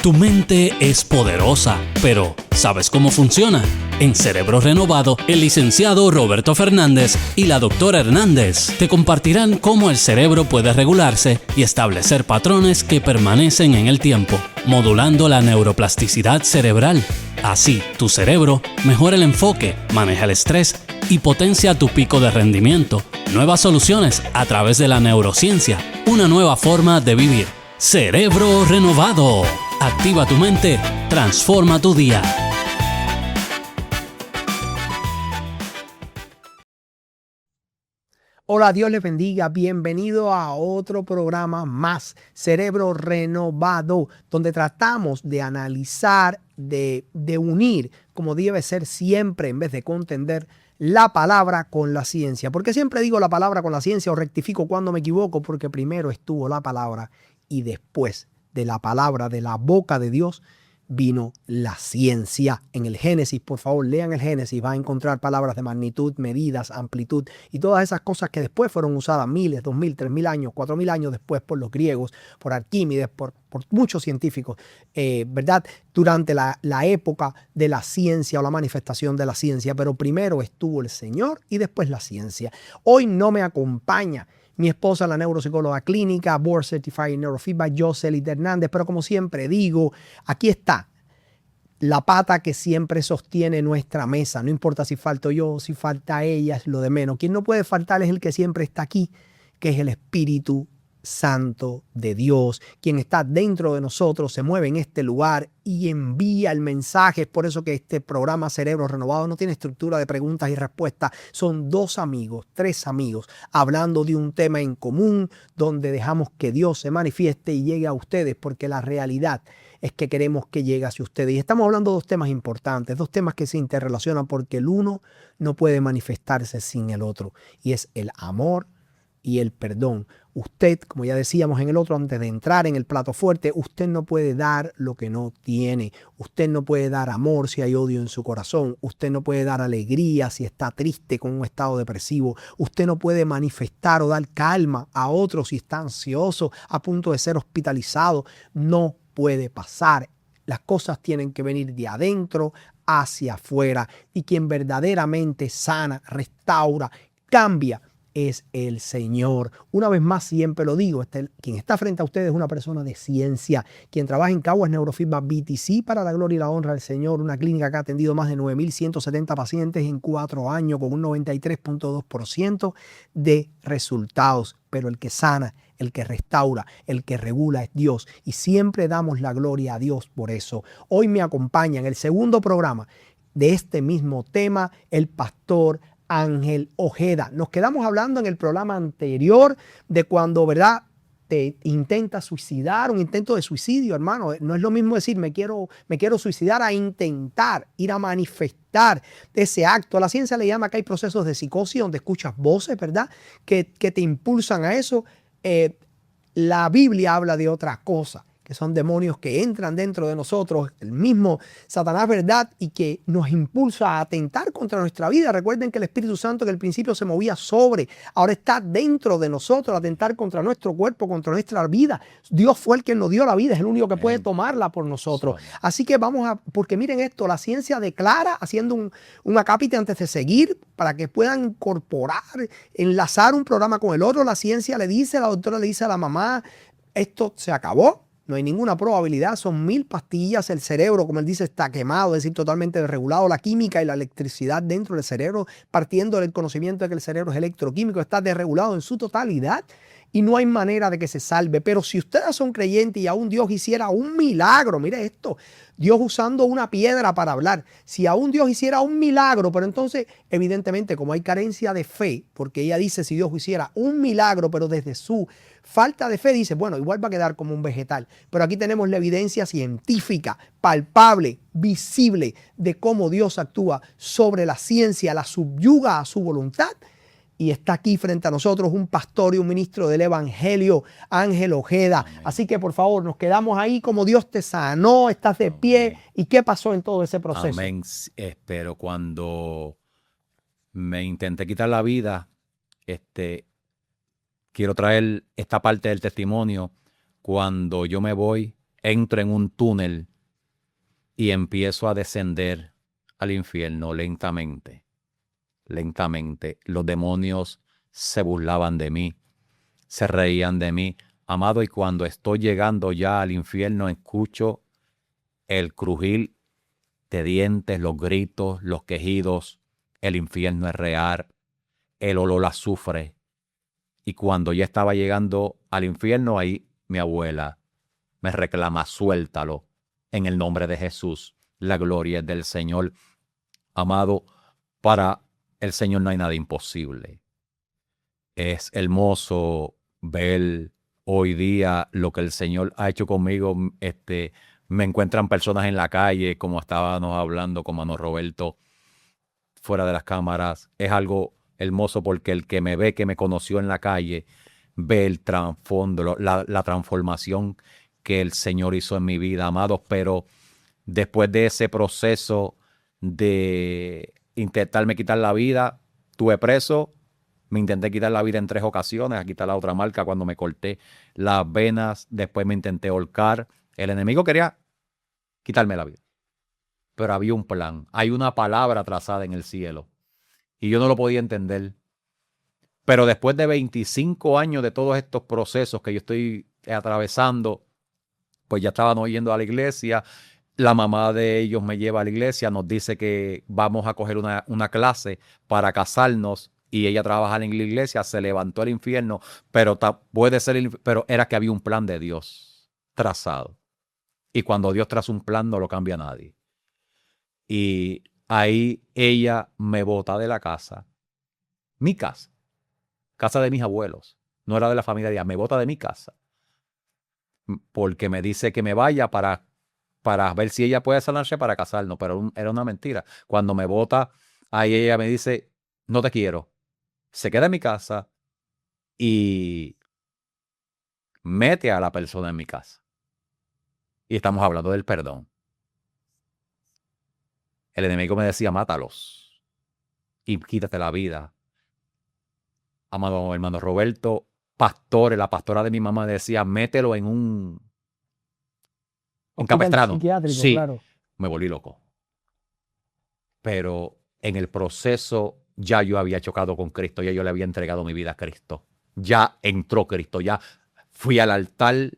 Tu mente es poderosa, pero ¿sabes cómo funciona? En Cerebro Renovado, el licenciado Roberto Fernández y la doctora Hernández te compartirán cómo el cerebro puede regularse y establecer patrones que permanecen en el tiempo, modulando la neuroplasticidad cerebral. Así, tu cerebro mejora el enfoque, maneja el estrés y potencia tu pico de rendimiento. Nuevas soluciones a través de la neurociencia, una nueva forma de vivir. Cerebro Renovado. Activa tu mente, transforma tu día. Hola, Dios les bendiga. Bienvenido a otro programa más, Cerebro Renovado, donde tratamos de analizar, de unir, como debe ser siempre, en vez de contender, la palabra con la ciencia. ¿Por qué siempre digo la palabra con la ciencia o rectifico cuando me equivoco? Porque primero estuvo la palabra y después de la palabra, de la boca de Dios, vino la ciencia. En el Génesis, por favor, lean el Génesis, va a encontrar palabras de magnitud, medidas, amplitud y todas esas cosas que después fueron usadas miles, 2000, 3000 años, 4000 años después por los griegos, por Arquímedes, por muchos científicos, ¿verdad? Durante la época de la ciencia o la manifestación de la ciencia, pero primero estuvo el Señor y después la ciencia. Hoy no me acompaña mi esposa, la neuropsicóloga clínica, Board Certified Neurofeedback, Jocelyn Hernández, pero como siempre digo, aquí está la pata que siempre sostiene nuestra mesa. No importa si falto yo, si falta ella, es lo de menos. Quien no puede faltar es el que siempre está aquí, que es el Espíritu Santo de Dios, quien está dentro de nosotros, se mueve en este lugar y envía el mensaje. Es por eso que este programa Cerebro Renovado no tiene estructura de preguntas y respuestas. Son dos amigos, tres amigos, hablando de un tema en común, donde dejamos que Dios se manifieste y llegue a ustedes, porque la realidad es que queremos que llegue hacia ustedes. Y estamos hablando de dos temas importantes, dos temas que se interrelacionan, porque el uno no puede manifestarse sin el otro, y es el amor y el perdón. Usted, como ya decíamos en el otro, antes de entrar en el plato fuerte, usted no puede dar lo que no tiene. Usted no puede dar amor si hay odio en su corazón. Usted no puede dar alegría si está triste con un estado depresivo. Usted no puede manifestar o dar calma a otro si está ansioso, a punto de ser hospitalizado. No puede pasar. Las cosas tienen que venir de adentro hacia afuera. Y quien verdaderamente sana, restaura, cambia, es el Señor. Una vez más, siempre lo digo, quien está frente a ustedes es una persona de ciencia, quien trabaja en Caguas Neurofeedback BTC para la gloria y la honra del Señor, una clínica que ha atendido más de 9,170 pacientes en 4 años con un 93.2% de resultados. Pero el que sana, el que restaura, el que regula es Dios, y siempre damos la gloria a Dios por eso. Hoy me acompaña en el segundo programa de este mismo tema el pastor Ángel Ojeda. Nos quedamos hablando en el programa anterior de cuando, ¿verdad?, te intentas suicidar, un intento de suicidio, hermano. No es lo mismo decir me quiero suicidar a intentar ir a manifestar ese acto. A la ciencia le llama que hay procesos de psicosis donde escuchas voces, ¿verdad?, que te impulsan a eso. La Biblia habla de otra cosa, que son demonios que entran dentro de nosotros, el mismo Satanás, ¿verdad?, y que nos impulsa a atentar contra nuestra vida. Recuerden que el Espíritu Santo, que al principio se movía sobre, ahora está dentro de nosotros, a atentar contra nuestro cuerpo, contra nuestra vida. Dios fue el que nos dio la vida, es el único que puede tomarla por nosotros. Así que porque miren esto, la ciencia declara, haciendo un acápite antes de seguir, para que puedan incorporar, enlazar un programa con el otro. La ciencia le dice, la doctora le dice a la mamá, esto se acabó. No hay ninguna probabilidad, son 1000 pastillas, el cerebro, como él dice, está quemado, es decir, totalmente desregulado. La química y la electricidad dentro del cerebro, partiendo del conocimiento de que el cerebro es electroquímico, está desregulado en su totalidad y no hay manera de que se salve. Pero si ustedes son creyentes y aún Dios hiciera un milagro, mire esto, Dios usando una piedra para hablar, si aún Dios hiciera un milagro, pero entonces evidentemente como hay carencia de fe, porque ella dice si Dios hiciera un milagro, pero desde su falta de fe dice, bueno, igual va a quedar como un vegetal. Pero aquí tenemos la evidencia científica, palpable, visible, de cómo Dios actúa sobre la ciencia, la subyuga a su voluntad. Y está aquí frente a nosotros un pastor y un ministro del Evangelio, Ángel Ojeda. Amén. Así que por favor, nos quedamos ahí como Dios te sanó, estás de pie. Amén. ¿Y qué pasó en todo ese proceso? Amén. Pero cuando me intenté quitar la vida, quiero traer esta parte del testimonio. Cuando yo me voy entro en un túnel y empiezo a descender al infierno lentamente, lentamente. Los demonios se burlaban de mí, se reían de mí. Amado, y cuando estoy llegando ya al infierno, escucho el crujir de dientes, los gritos, los quejidos. El infierno es real, el olor a azufre. Y cuando ya estaba llegando al infierno, ahí mi abuela me reclama, suéltalo, en el nombre de Jesús. La gloria es del Señor. Amado, para el Señor no hay nada imposible. Es hermoso ver hoy día lo que el Señor ha hecho conmigo. Me encuentran personas en la calle, como estábamos hablando con Mano Roberto, fuera de las cámaras. Es algo hermoso porque el que me ve, que me conoció en la calle, ve el trasfondo, la transformación que el Señor hizo en mi vida, amados. Pero después de ese proceso de intentarme quitar la vida, estuve preso. Me intenté quitar la vida en 3 ocasiones, a quitar la otra marca cuando me corté las venas. Después me intenté ahorcar. El enemigo quería quitarme la vida. Pero había un plan. Hay una palabra trazada en el cielo. Y yo no lo podía entender. Pero después de 25 años de todos estos procesos que yo estoy atravesando, pues ya estaban yendo a la iglesia. La mamá de ellos me lleva a la iglesia, nos dice que vamos a coger una clase para casarnos. Y ella trabajaba en la iglesia, se levantó el infierno, pero pero era que había un plan de Dios trazado. Y cuando Dios traza un plan, no lo cambia nadie. Y ahí ella me bota de la casa. Mi casa. Casa de mis abuelos. No era de la familia de ella. Me bota de mi casa. Porque me dice que me vaya para ver si ella puede sanarse para casarnos. Pero era una mentira. Cuando me bota, ahí ella me dice, no te quiero. Se queda en mi casa y mete a la persona en mi casa. Y estamos hablando del perdón. El enemigo me decía, mátalos y quítate la vida. Amado hermano Roberto, la pastora de mi mamá decía, mételo en un capestrano. Sí, claro. Me volví loco. Pero en el proceso ya yo había chocado con Cristo, ya yo le había entregado mi vida a Cristo. Ya entró Cristo, ya fui al altar.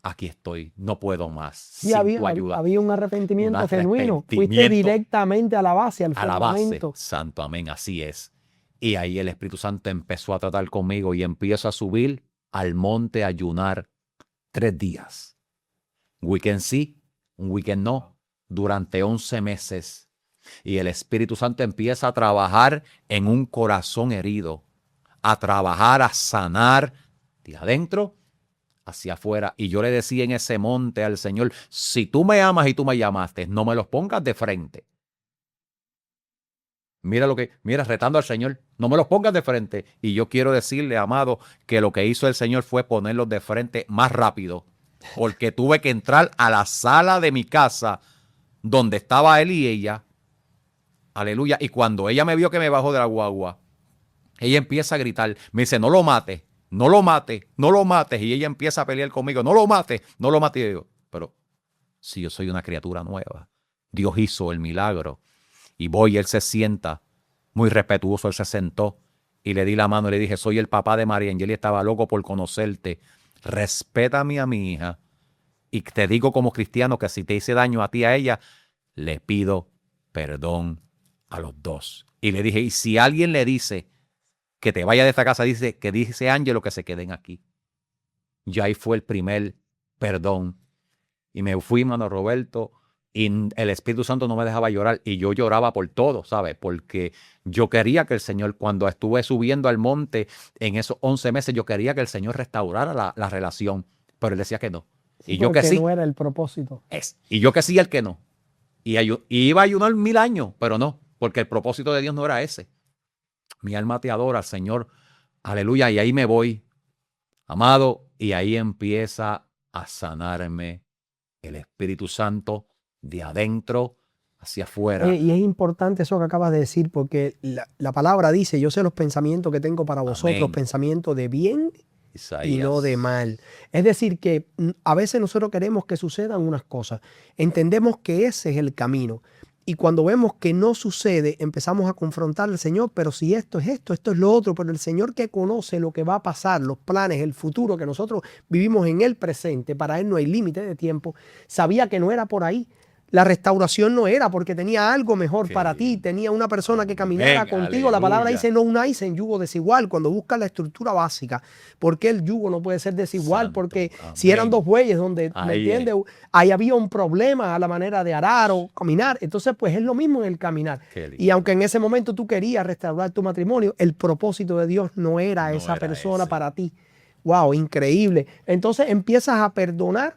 Aquí estoy, no puedo más. Sí, había un arrepentimiento genuino. Fuiste directamente a la base, al fundamento. A la base, santo, amén, así es. Y ahí el Espíritu Santo empezó a tratar conmigo y empiezo a subir al monte a ayunar 3 días. Un weekend sí, un weekend no, durante 11 meses. Y el Espíritu Santo empieza a trabajar en un corazón herido, a trabajar, a sanar de adentro hacia afuera. Y yo le decía en ese monte al Señor, si tú me amas y tú me llamaste, no me los pongas de frente. Mira, retando al Señor, no me los pongas de frente. Y yo quiero decirle, amado, que lo que hizo el Señor fue ponerlos de frente más rápido. Porque tuve que entrar a la sala de mi casa donde estaba él y ella. Aleluya. Y cuando ella me vio que me bajó de la guagua, ella empieza a gritar, me dice, no lo mates, no lo mates, no lo mates. Y ella empieza a pelear conmigo, no lo mates, no lo mates. Y yo digo, pero si yo soy una criatura nueva, Dios hizo el milagro. Y voy, él se sienta, muy respetuoso, él se sentó y le di la mano y le dije, soy el papá de María Angel y estaba loco por conocerte. Respétame a mi hija y te digo como cristiano que si te hice daño a ti a ella, le pido perdón a los dos. Y le dije, y si alguien le dice que te vaya de esta casa, dice Ángelo que se queden aquí. Y ahí fue el primer perdón. Y me fui, hermano Roberto, y el Espíritu Santo no me dejaba llorar. Y yo lloraba por todo, ¿sabes? Porque yo quería que el Señor, cuando estuve subiendo al monte en esos 11 meses, yo quería que el Señor restaurara la relación. Pero él decía que no. Sí, y yo que sí. No era el propósito. Y yo que sí, el que no. Y iba a ayunar 1000 años, pero no. Porque el propósito de Dios no era ese. Mi alma te adora, Señor. Aleluya. Y ahí me voy, amado. Y ahí empieza a sanarme el Espíritu Santo de adentro hacia afuera. Y es importante eso que acabas de decir, porque la palabra dice, yo sé los pensamientos que tengo para vosotros, pensamientos de bien y no de mal. Es decir, que a veces nosotros queremos que sucedan unas cosas. Entendemos que ese es el camino. Y cuando vemos que no sucede, empezamos a confrontar al Señor, pero si esto es lo otro, pero el Señor que conoce lo que va a pasar, los planes, el futuro, que nosotros vivimos en el presente, para Él no hay límite de tiempo, sabía que no era por ahí. La restauración no era porque tenía algo mejor para ti, tenía una persona que caminara contigo. Aleluya. La palabra dice no unáis en yugo desigual. Cuando buscas la estructura básica, ¿por qué el yugo no puede ser desigual? Santo, porque amén. si eran dos bueyes donde, ¿me entiendes? Ahí había un problema a la manera de arar o caminar. Entonces, pues es lo mismo en el caminar. Y aunque en ese momento tú querías restaurar tu matrimonio, el propósito de Dios no era esa persona para ti. Wow, increíble. Entonces empiezas a perdonar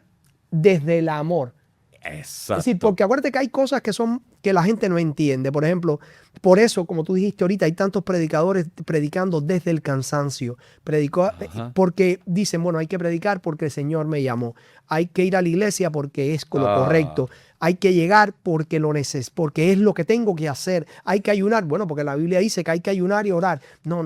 desde el amor. Exacto. Es decir, porque acuérdate que hay cosas que la gente no entiende. Por ejemplo, por eso, como tú dijiste ahorita, hay tantos predicadores predicando desde el cansancio. Porque dicen, bueno, hay que predicar porque el Señor me llamó. Hay que ir a la iglesia porque es lo correcto. Hay que llegar porque porque es lo que tengo que hacer. Hay que ayunar. Bueno, porque la Biblia dice que hay que ayunar y orar. No.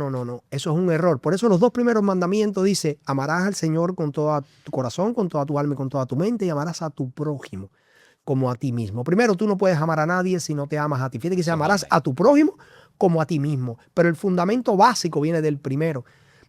Eso es un error. Por eso los dos primeros mandamientos dice, amarás al Señor con todo tu corazón, con toda tu alma y con toda tu mente, y amarás a tu prójimo como a ti mismo. Primero, tú no puedes amar a nadie si no te amas a ti. Fíjate que dice, amarás a tu prójimo como a ti mismo. Pero el fundamento básico viene del primero.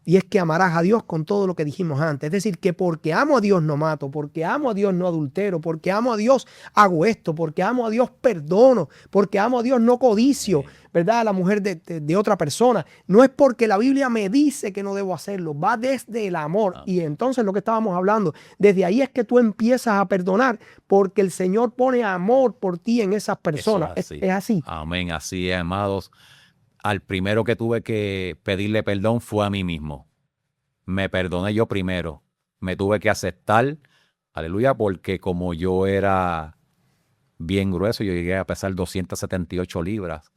Y es que amarás a Dios con todo lo que dijimos antes. Es decir, que porque amo a Dios no mato, porque amo a Dios no adultero, porque amo a Dios hago esto, porque amo a Dios perdono, porque amo a Dios no codicio, ¿verdad? A la mujer de otra persona. No es porque la Biblia me dice que no debo hacerlo, va desde el amor. Y entonces lo que estábamos hablando, desde ahí es que tú empiezas a perdonar, porque el Señor pone amor por ti en esas personas. Es así. Amén, así es, amados. Al primero que tuve que pedirle perdón fue a mí mismo. Me perdoné yo primero. Me tuve que aceptar, aleluya, porque como yo era bien grueso, yo llegué a pesar 278 libras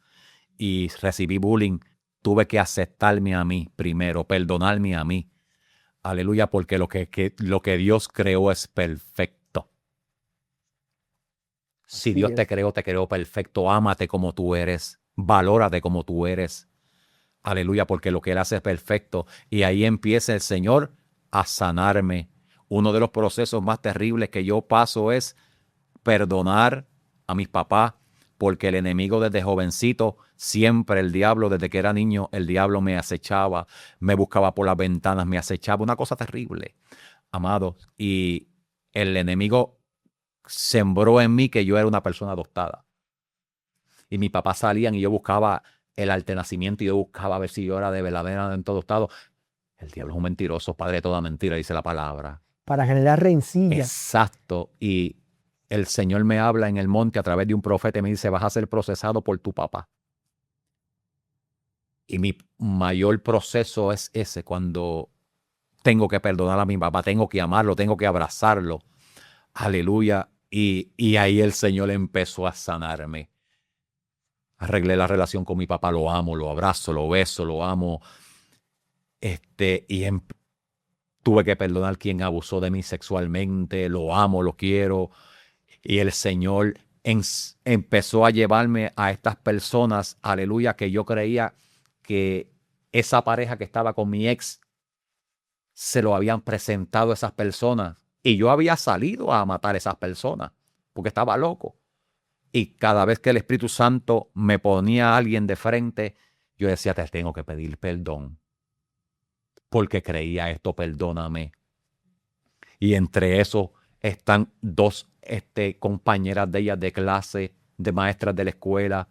y recibí bullying, tuve que aceptarme a mí primero, perdonarme a mí. Aleluya, porque lo que Dios creó es perfecto. Si Dios te creó perfecto. Ámate como tú eres. Valórate como tú eres. Aleluya, porque lo que Él hace es perfecto. Y ahí empieza el Señor a sanarme. Uno de los procesos más terribles que yo paso es perdonar a mis papás, porque el enemigo desde jovencito, siempre el diablo, desde que era niño, el diablo me acechaba, me buscaba por las ventanas, me acechaba. Una cosa terrible, amados. Y el enemigo sembró en mí que yo era una persona adoptada. Y mis papás salían y yo buscaba el alternacimiento y yo buscaba a ver si yo era de verdaderamente adoptado. El diablo es un mentiroso, padre de toda mentira, dice la palabra. Para generar rencilla. Exacto. Y el Señor me habla en el monte a través de un profeta y me dice, vas a ser procesado por tu papá. Y mi mayor proceso es ese, cuando tengo que perdonar a mi papá, tengo que amarlo, tengo que abrazarlo. Aleluya. Y ahí el Señor empezó a sanarme. Arreglé la relación con mi papá, lo amo, lo abrazo, lo beso, lo amo. Tuve que perdonar quien abusó de mí sexualmente, lo amo, lo quiero. Y el Señor empezó a llevarme a estas personas, aleluya, que yo creía que esa pareja que estaba con mi ex se lo habían presentado a esas personas. Y yo había salido a matar a esas personas porque estaba loco. Y cada vez que el Espíritu Santo me ponía a alguien de frente, yo decía, te tengo que pedir perdón. Porque creía esto, perdóname. Y entre eso están dos compañeras de ellas de clase, de maestras de la escuela.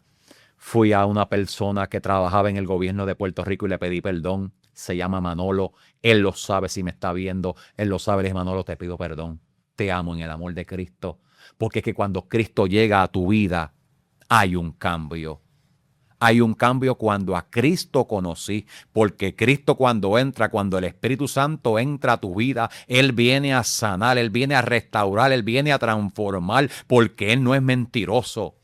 Fui a una persona que trabajaba en el gobierno de Puerto Rico y le pedí perdón. Se llama Manolo. Él lo sabe si me está viendo. Él lo sabe. Le dije, Manolo, te pido perdón. Te amo en el amor de Cristo. Porque es que cuando Cristo llega a tu vida, hay un cambio. Hay un cambio cuando a Cristo conocí, porque Cristo cuando el Espíritu Santo entra a tu vida, Él viene a sanar, Él viene a restaurar, Él viene a transformar, porque Él no es mentiroso.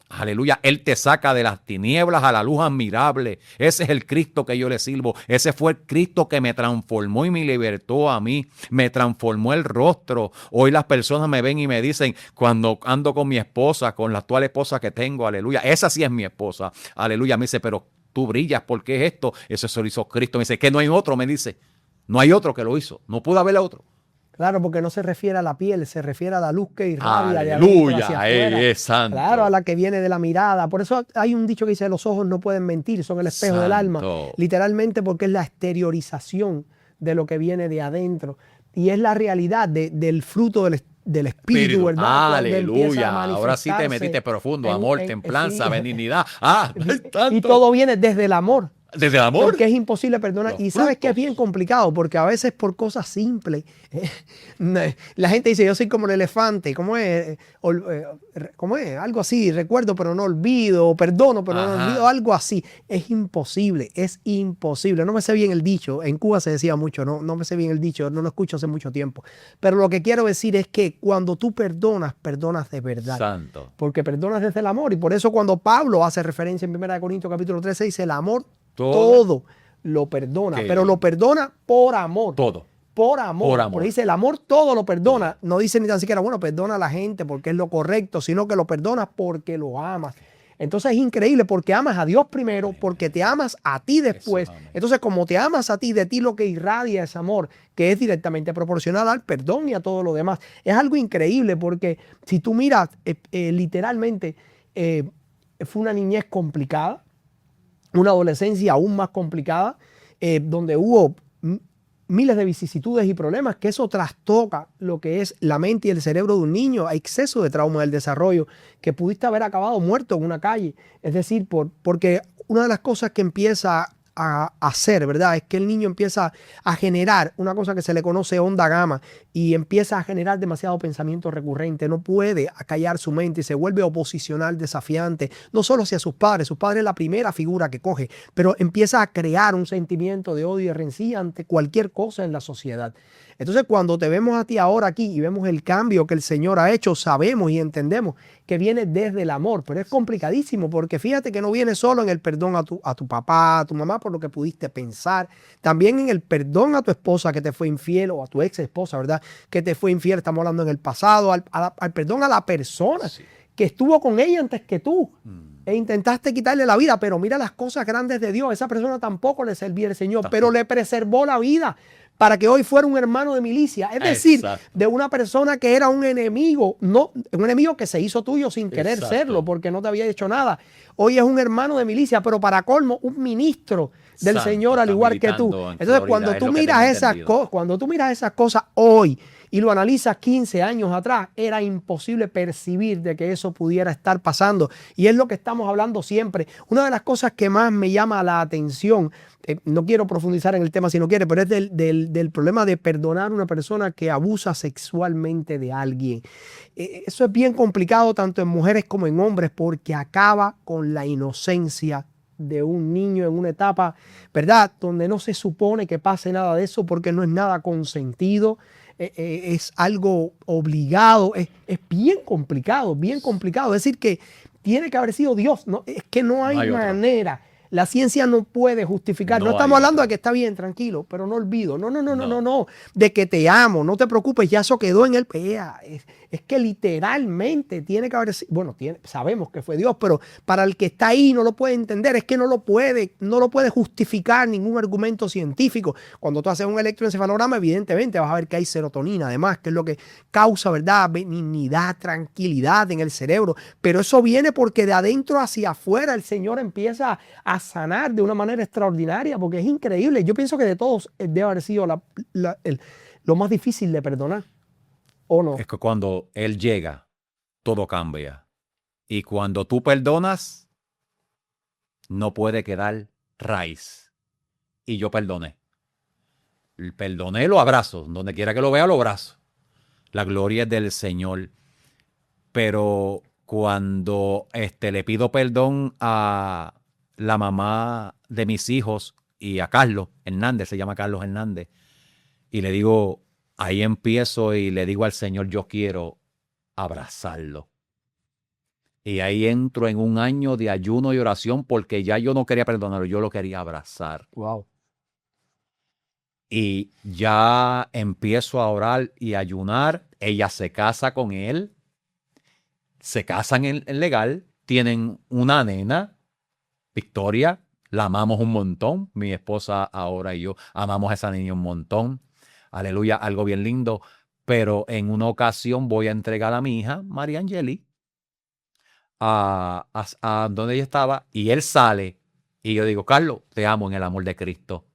Aleluya, Él te saca de las tinieblas a la luz admirable. Ese es el Cristo que yo le sirvo. Ese fue el Cristo que me transformó y me libertó a mí. Me transformó el rostro. Hoy las personas me ven y me dicen, cuando ando con mi esposa, con la actual esposa que tengo, aleluya, esa sí es mi esposa. Aleluya, me dice, pero tú brillas, ¿por qué es esto? Eso se lo hizo Cristo. Me dice, que no hay otro, me dice. No hay otro que lo hizo. No pudo haber otro. Claro, porque no se refiere a la piel, se refiere a la luz que irradia de adentro Aleluya, hacia afuera. es santo. Claro, a la que viene de la mirada. Por eso hay un dicho que dice, los ojos no pueden mentir, son el espejo del alma. Santo. Literalmente porque es la exteriorización de lo que viene de adentro. Y es la realidad del fruto del espíritu, ¿verdad? Cuando empieza Aleluya. a Ahora sí te manifestarse metiste profundo. en- Amor, en- templanza, sí. benignidad. Y todo viene desde el amor. Desde el amor. Porque es imposible perdonar. Los Y sabes que es frutos. bien complicado, porque a veces por cosas simples, la gente dice, yo soy como el elefante, ¿cómo es? ¿Cómo es? Algo así, recuerdo pero no olvido, perdono pero no Ajá. olvido, algo así. Es imposible, es imposible. No me sé bien el dicho, en Cuba se decía mucho, no me sé bien el dicho, no lo escucho hace mucho tiempo. Pero lo que quiero decir es que cuando tú perdonas, perdonas de verdad. Santo. Porque perdonas desde el amor. Y por eso cuando Pablo hace referencia en 1 Corintios capítulo 13, dice el amor todo lo perdona, Qué pero lo perdona por amor. Todo. Por amor. Por amor. Porque dice el amor todo lo perdona. No dice ni tan siquiera, bueno, perdona a la gente porque es lo correcto, sino que lo perdonas porque lo amas. Entonces es increíble porque amas a Dios primero, porque te amas a ti después. Eso, amén. Entonces como te amas a ti, de ti lo que irradia es amor, que es directamente proporcional al perdón y a todo lo demás. Es algo increíble porque si tú miras, literalmente fue una niñez complicada, una adolescencia aún más complicada, donde hubo miles de vicisitudes y problemas, que eso trastoca lo que es la mente y el cerebro de un niño. Hay exceso de trauma del desarrollo, que pudiste haber acabado muerto en una calle. Es decir, porque una de las cosas que empieza a hacer, ¿verdad? Es que el niño empieza a generar una cosa que se le conoce onda gamma y empieza a generar demasiado pensamiento recurrente. No puede acallar su mente y se vuelve oposicional, desafiante, no solo hacia sus padres es la primera figura que coge, pero empieza a crear un sentimiento de odio y rencilla ante cualquier cosa en la sociedad. Entonces, cuando te vemos a ti ahora aquí y vemos el cambio que el Señor ha hecho, sabemos y entendemos que viene desde el amor, pero es complicadísimo porque fíjate que no viene solo en el perdón a tu papá, a tu mamá por lo que pudiste pensar, también en el perdón a tu esposa que te fue infiel o a tu ex esposa, ¿verdad? Que te fue infiel, estamos hablando en el pasado, al perdón a la persona que estuvo con ella antes que tú. E intentaste quitarle la vida, pero mira las cosas grandes de Dios. Esa persona tampoco le servía al Señor, pero le preservó la vida para que hoy fuera un hermano de milicia. Es decir, de una persona que era un enemigo, no, un enemigo que se hizo tuyo sin querer serlo, porque no te había hecho nada. Hoy es un hermano de milicia, pero para colmo, un ministro del Señor, al igual que tú. Entonces, cuando tú miras esas cosas hoy y lo analizas 15 años atrás, era imposible percibir de que eso pudiera estar pasando. Y es lo que estamos hablando siempre. Una de las cosas que más me llama la atención, no quiero profundizar en el tema si no quiere, pero es del problema de perdonar a una persona que abusa sexualmente de alguien. Eso es bien complicado tanto en mujeres como en hombres porque acaba con la inocencia de un niño en una etapa, ¿verdad? Donde no se supone que pase nada de eso porque no es nada consentido. Es algo obligado, es bien complicado, bien complicado. Es decir, que tiene que haber sido Dios, ¿no? Es que no hay manera. La ciencia no puede justificar. No estamos hablando de que está bien, tranquilo, pero no olvido. No. De que te amo, no te preocupes, ya eso quedó en el PEA. Es que literalmente tiene que haber sido, bueno, sabemos que fue Dios, pero para el que está ahí no lo puede entender, es que no lo puede justificar ningún argumento científico. Cuando tú haces un electroencefalograma, evidentemente vas a ver que hay serotonina, además, que es lo que causa, ¿verdad? Benignidad, tranquilidad en el cerebro. Pero eso viene porque de adentro hacia afuera el Señor empieza a sanar de una manera extraordinaria, porque es increíble. Yo pienso que de todos debe haber sido lo más difícil de perdonar. ¿O no? Es que cuando Él llega, todo cambia. Y cuando tú perdonas, no puede quedar raíz. Y yo perdoné. Perdoné, lo abrazo. Donde quiera que lo vea, lo abrazo. La gloria es del Señor. Pero cuando le pido perdón a la mamá de mis hijos y a Carlos Hernández, se llama Carlos Hernández, y le digo, ahí empiezo y le digo al Señor, yo quiero abrazarlo. Y ahí entro en un año de ayuno y oración porque ya yo no quería perdonarlo, yo lo quería abrazar. Wow. Y ya empiezo a orar y ayunar. Ella se casa con él, se casan en legal, tienen una nena, Victoria, La amamos un montón. Mi esposa ahora y yo amamos a esa niña un montón. Aleluya, algo bien lindo. Pero en una ocasión voy a entregar a mi hija, María Angeli, a donde ella estaba, y él sale y yo digo, Carlos, te amo en el amor de Cristo.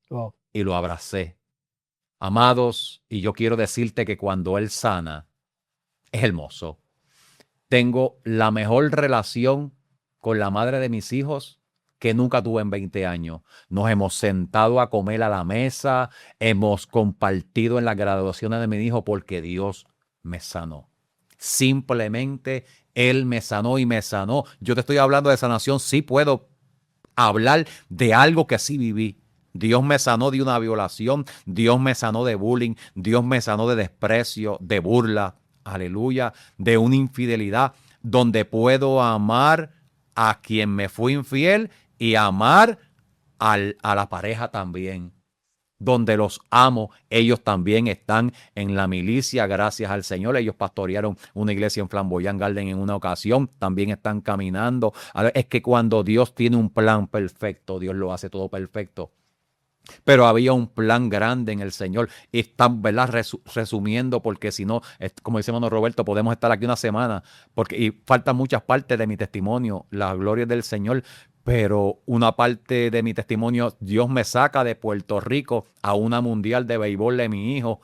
Wow. Y lo abracé. Amados, y yo quiero decirte que cuando él sana, es hermoso. Tengo la mejor relación con la madre de mis hijos que nunca tuve en 20 años. Nos hemos sentado a comer a la mesa, hemos compartido en las graduaciones de mi hijo porque Dios me sanó. Simplemente Él me sanó y me sanó. Yo te estoy hablando de sanación, sí puedo hablar de algo que sí viví. Dios me sanó de una violación, Dios me sanó de bullying, Dios me sanó de desprecio, de burla, aleluya, de una infidelidad, donde puedo amar a quien me fue infiel y amar a la pareja también. Donde los amo, ellos también están en la milicia, gracias al Señor. Ellos pastorearon una iglesia en Flamboyant Garden en una ocasión, también están caminando. Es que cuando Dios tiene un plan perfecto, Dios lo hace todo perfecto. Pero había un plan grande en el Señor. Y están, ¿verdad? Resumiendo, porque si no, como dice hermano Roberto, podemos estar aquí una semana, y faltan muchas partes de mi testimonio, la gloria del Señor. Pero una parte de mi testimonio, Dios me saca de Puerto Rico a una mundial de béisbol de mi hijo.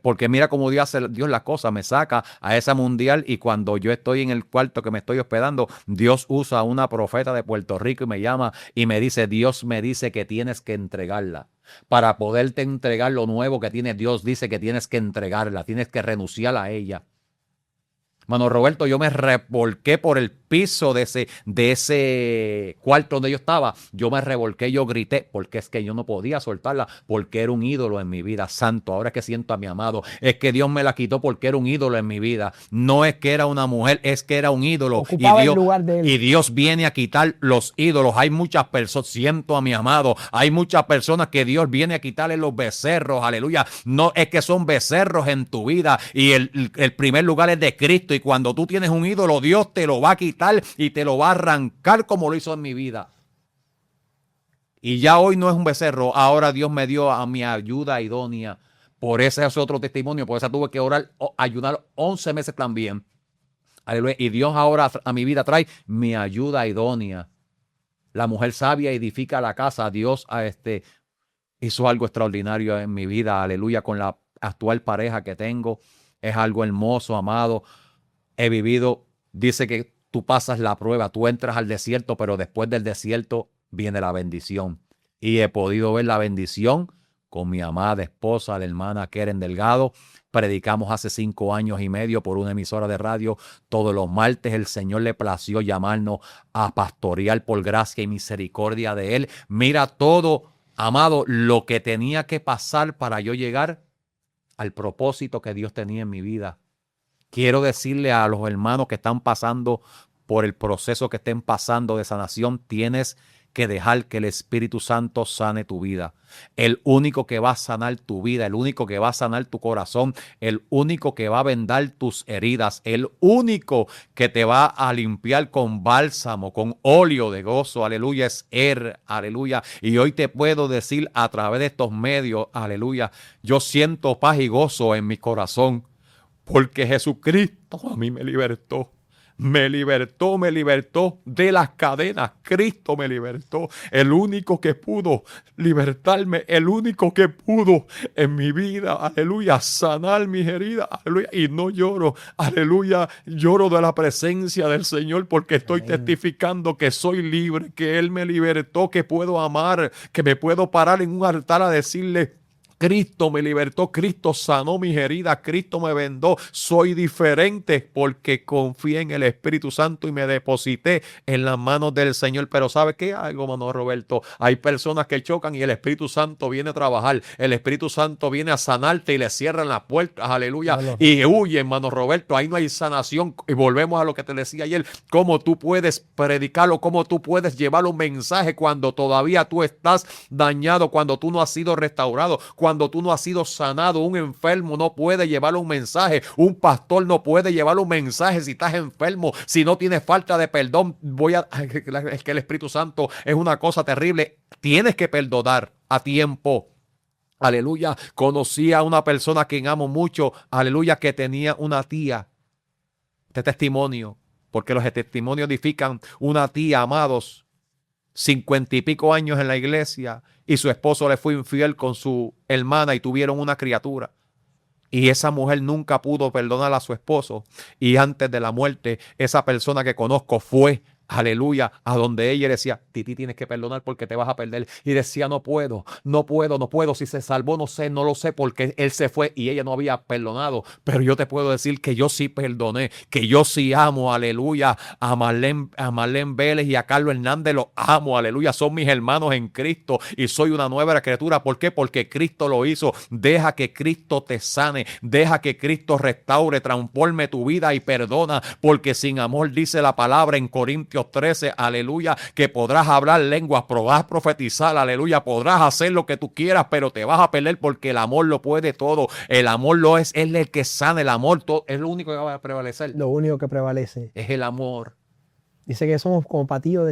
Porque mira cómo Dios hace Dios las cosas, me saca a esa mundial y cuando yo estoy en el cuarto que me estoy hospedando, Dios usa a una profeta de Puerto Rico y me llama y me dice, Dios me dice que tienes que entregarla. Para poderte entregar lo nuevo que tiene, Dios dice que tienes que entregarla, tienes que renunciar a ella. Mano Roberto, yo me revolqué por el piso de ese cuarto donde yo estaba. Yo me revolqué, yo grité, porque es que yo no podía soltarla, porque era un ídolo en mi vida. Santo, ahora es que siento a mi amado. Es que Dios me la quitó porque era un ídolo en mi vida. No es que era una mujer, es que era un ídolo. Ocupaba el lugar de él. Y Dios viene a quitar los ídolos. Hay muchas personas, siento a mi amado, hay muchas personas que Dios viene a quitarle los becerros. Aleluya. No es que son becerros en tu vida y el primer lugar es de Cristo. Y cuando tú tienes un ídolo, Dios te lo va a quitar y te lo va a arrancar como lo hizo en mi vida. Y ya hoy no es un becerro, ahora Dios me dio a mi ayuda idónea. Por ese es otro testimonio, por eso tuve que orar, ayunar 11 meses también. Aleluya. Y Dios ahora a mi vida trae mi ayuda idónea. La mujer sabia edifica la casa. Dios hizo algo extraordinario en mi vida. Aleluya. Con la actual pareja que tengo. Es algo hermoso, amado. He vivido, dice que tú pasas la prueba, tú entras al desierto, pero después del desierto viene la bendición. Y he podido ver la bendición con mi amada esposa, la hermana Keren Delgado. Predicamos hace 5 años y medio por una emisora de radio. Todos los martes el Señor le plació llamarnos a pastorear por gracia y misericordia de Él. Mira todo, amado, lo que tenía que pasar para yo llegar al propósito que Dios tenía en mi vida. Quiero decirle a los hermanos que están pasando por el proceso que estén pasando de sanación, tienes que dejar que el Espíritu Santo sane tu vida. El único que va a sanar tu vida, el único que va a sanar tu corazón, el único que va a vendar tus heridas, el único que te va a limpiar con bálsamo, con óleo de gozo, aleluya, es Él, aleluya. Y hoy te puedo decir a través de estos medios, aleluya, yo siento paz y gozo en mi corazón. Porque Jesucristo a mí me libertó de las cadenas. Cristo me libertó. El único que pudo libertarme, el único que pudo en mi vida, aleluya, sanar mis heridas, aleluya. Y no lloro, aleluya, lloro de la presencia del Señor porque estoy testificando que soy libre, que Él me libertó, que puedo amar, que me puedo parar en un altar a decirle, Cristo me libertó, Cristo sanó mis heridas, Cristo me vendó. Soy diferente porque confié en el Espíritu Santo y me deposité en las manos del Señor. Pero ¿sabe qué? Algo, hermano Roberto, hay personas que chocan y el Espíritu Santo viene a trabajar. El Espíritu Santo viene a sanarte y le cierran las puertas, aleluya, y huye, hermano Roberto. Ahí no hay sanación. Y volvemos a lo que te decía ayer, cómo tú puedes predicarlo, cómo tú puedes llevar un mensaje cuando todavía tú estás dañado, cuando tú no has sido restaurado, cuando tú no has sido sanado. Un enfermo no puede llevar un mensaje. Un pastor no puede llevar un mensaje si estás enfermo, si no tienes falta de perdón. Es que el Espíritu Santo es una cosa terrible. Tienes que perdonar a tiempo. Aleluya. Conocí a una persona a quien amo mucho, aleluya, que tenía una tía. Este testimonio, porque los testimonios edifican. Una tía, amados, 50 y pico años en la iglesia, y su esposo le fue infiel con su hermana y tuvieron una criatura. Y esa mujer nunca pudo perdonar a su esposo. Y antes de la muerte, esa persona que conozco fue, aleluya, a donde ella decía, Titi, tienes que perdonar porque te vas a perder. Y decía, no puedo. Si se salvó, no sé, no lo sé, porque él se fue y ella no había perdonado. Pero yo te puedo decir que yo sí perdoné, que yo sí amo, aleluya, a Marlene Vélez y a Carlos Hernández, los amo, aleluya, son mis hermanos en Cristo y soy una nueva criatura. ¿Por qué? Porque Cristo lo hizo. Deja que Cristo te sane, deja que Cristo restaure, transforme tu vida y perdona, porque sin amor, dice la palabra en Corintios 13, aleluya, que podrás hablar lenguas, podrás profetizar, aleluya, podrás hacer lo que tú quieras, pero te vas a perder porque el amor lo puede todo. El amor lo es el que sana, el amor es lo único que va a prevalecer. Lo único que prevalece es el amor. Dice que somos como platillo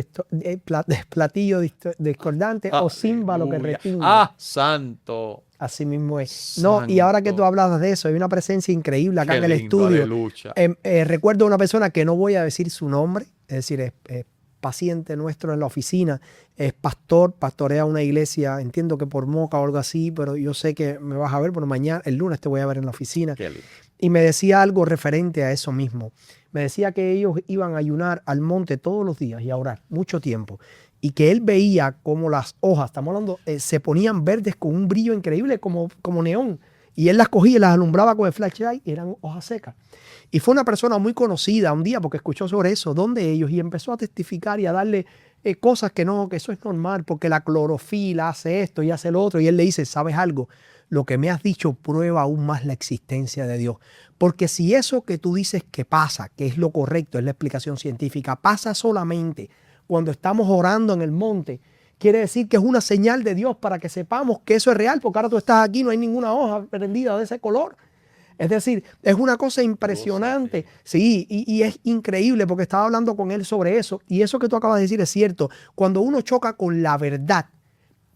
discordante o címbalo que retumba. Santo. Así mismo es. Santo. No, y ahora que tú hablas de eso, hay una presencia increíble acá en el estudio. Recuerdo a una persona que no voy a decir su nombre, es decir, es paciente nuestro en la oficina, es pastor, pastorea una iglesia, entiendo que por Moca o algo así, pero yo sé que me vas a ver, bueno, mañana, el lunes te voy a ver en la oficina. Y me decía algo referente a eso mismo. Me decía que ellos iban a ayunar al monte todos los días y a orar mucho tiempo. Y que él veía como las hojas, estamos hablando, se ponían verdes con un brillo increíble como neón. Y él las cogía y las alumbraba con el flashlight y eran hojas secas. Y fue una persona muy conocida un día porque escuchó sobre eso, donde ellos, y empezó a testificar y a darle cosas que no, que eso es normal, porque la clorofila hace esto y hace lo otro. Y él le dice, ¿sabes algo? Lo que me has dicho prueba aún más la existencia de Dios. Porque si eso que tú dices que pasa, que es lo correcto, es la explicación científica, pasa solamente cuando estamos orando en el monte, quiere decir que es una señal de Dios para que sepamos que eso es real, porque ahora tú estás aquí, no hay ninguna hoja prendida de ese color. Es decir, es una cosa impresionante. Sí, y es increíble porque estaba hablando con él sobre eso. Y eso que tú acabas de decir es cierto. Cuando uno choca con la verdad,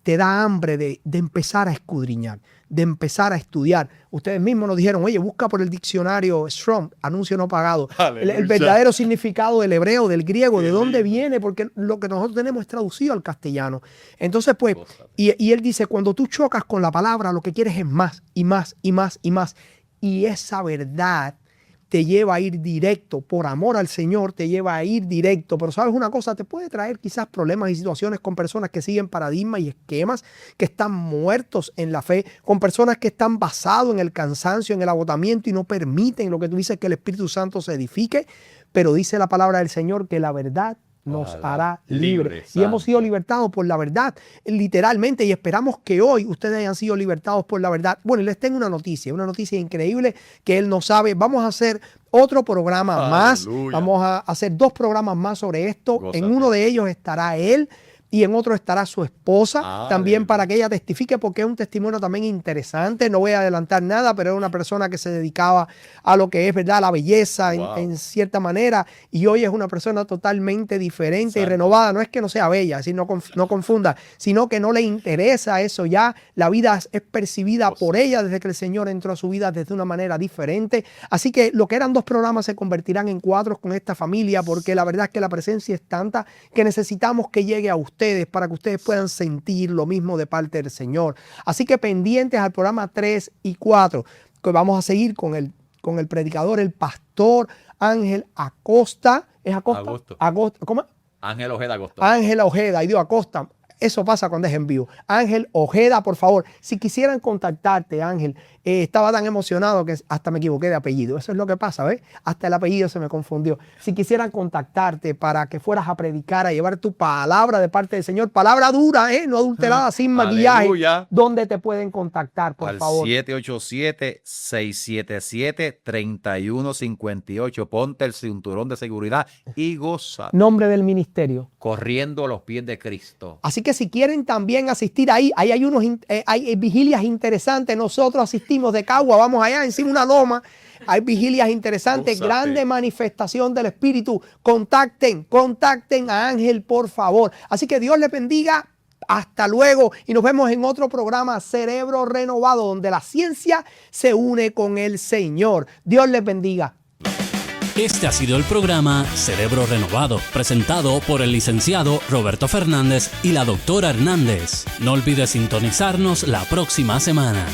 te da hambre de empezar a escudriñar, de empezar a estudiar. Ustedes mismos nos dijeron, oye, busca por el diccionario Strong, anuncio no pagado, el verdadero significado del hebreo, del griego, de dónde viene, porque lo que nosotros tenemos es traducido al castellano. Entonces, pues, y él dice, cuando tú chocas con la palabra, lo que quieres es más y más y más y más. Y esa verdad te lleva a ir directo, por amor al Señor, te lleva a ir directo. Pero sabes una cosa, te puede traer quizás problemas y situaciones con personas que siguen paradigmas y esquemas, que están muertos en la fe, con personas que están basados en el cansancio, en el agotamiento y no permiten lo que tú dices, que el Espíritu Santo se edifique. Pero dice la palabra del Señor que la verdad nos hará libres. Y hemos sido libertados por la verdad, literalmente, y esperamos que hoy ustedes hayan sido libertados por la verdad. Bueno, y les tengo una noticia increíble que él no sabe. Vamos a hacer otro programa más. Vamos a hacer 2 programas más sobre esto. Gózate. En uno de ellos estará él y en otro estará su esposa, también para que ella testifique, porque es un testimonio también interesante. No voy a adelantar nada, pero es una persona que se dedicaba a lo que es, ¿verdad?, la belleza en cierta manera, y hoy es una persona totalmente diferente y renovada. No es que no sea bella, así no confunda, sino que no le interesa eso ya. La vida es percibida por ella desde que el Señor entró a su vida desde una manera diferente. Así que lo que eran 2 programas se convertirán en 4 con esta familia, porque la verdad es que la presencia es tanta que necesitamos que llegue a ustedes para que ustedes puedan sentir lo mismo de parte del Señor. Así que pendientes al programa 3 y 4, que vamos a seguir con el predicador, el pastor Ángel Acosta. ¿Es Acosta? Agosto. ¿Cómo? Ángel Ojeda Acosta. Ángel Ojeda, y digo Acosta. Eso pasa cuando es en vivo. Ángel Ojeda, por favor, si quisieran contactarte, Ángel, estaba tan emocionado que hasta me equivoqué de apellido. Eso es lo que pasa, ¿ves? Hasta el apellido se me confundió. Si quisieran contactarte para que fueras a predicar, a llevar tu palabra de parte del Señor, palabra dura, no adulterada, sin maquillaje, Aleluya. ¿dónde te pueden contactar, por favor? 787-677-3158. Ponte el cinturón de seguridad y goza. Nombre del ministerio. Corriendo a los pies de Cristo. Así que si quieren también asistir ahí hay hay vigilias interesantes. Nosotros asistimos de Cagua, vamos allá encima de una loma. Hay vigilias interesantes, grande manifestación del Espíritu. Contacten a Ángel, por favor. Así que Dios les bendiga. Hasta luego y nos vemos en otro programa Cerebro Renovado, donde la ciencia se une con el Señor. Dios les bendiga. Este ha sido el programa Cerebro Renovado, presentado por el licenciado Roberto Fernández y la doctora Hernández. No olvides sintonizarnos la próxima semana.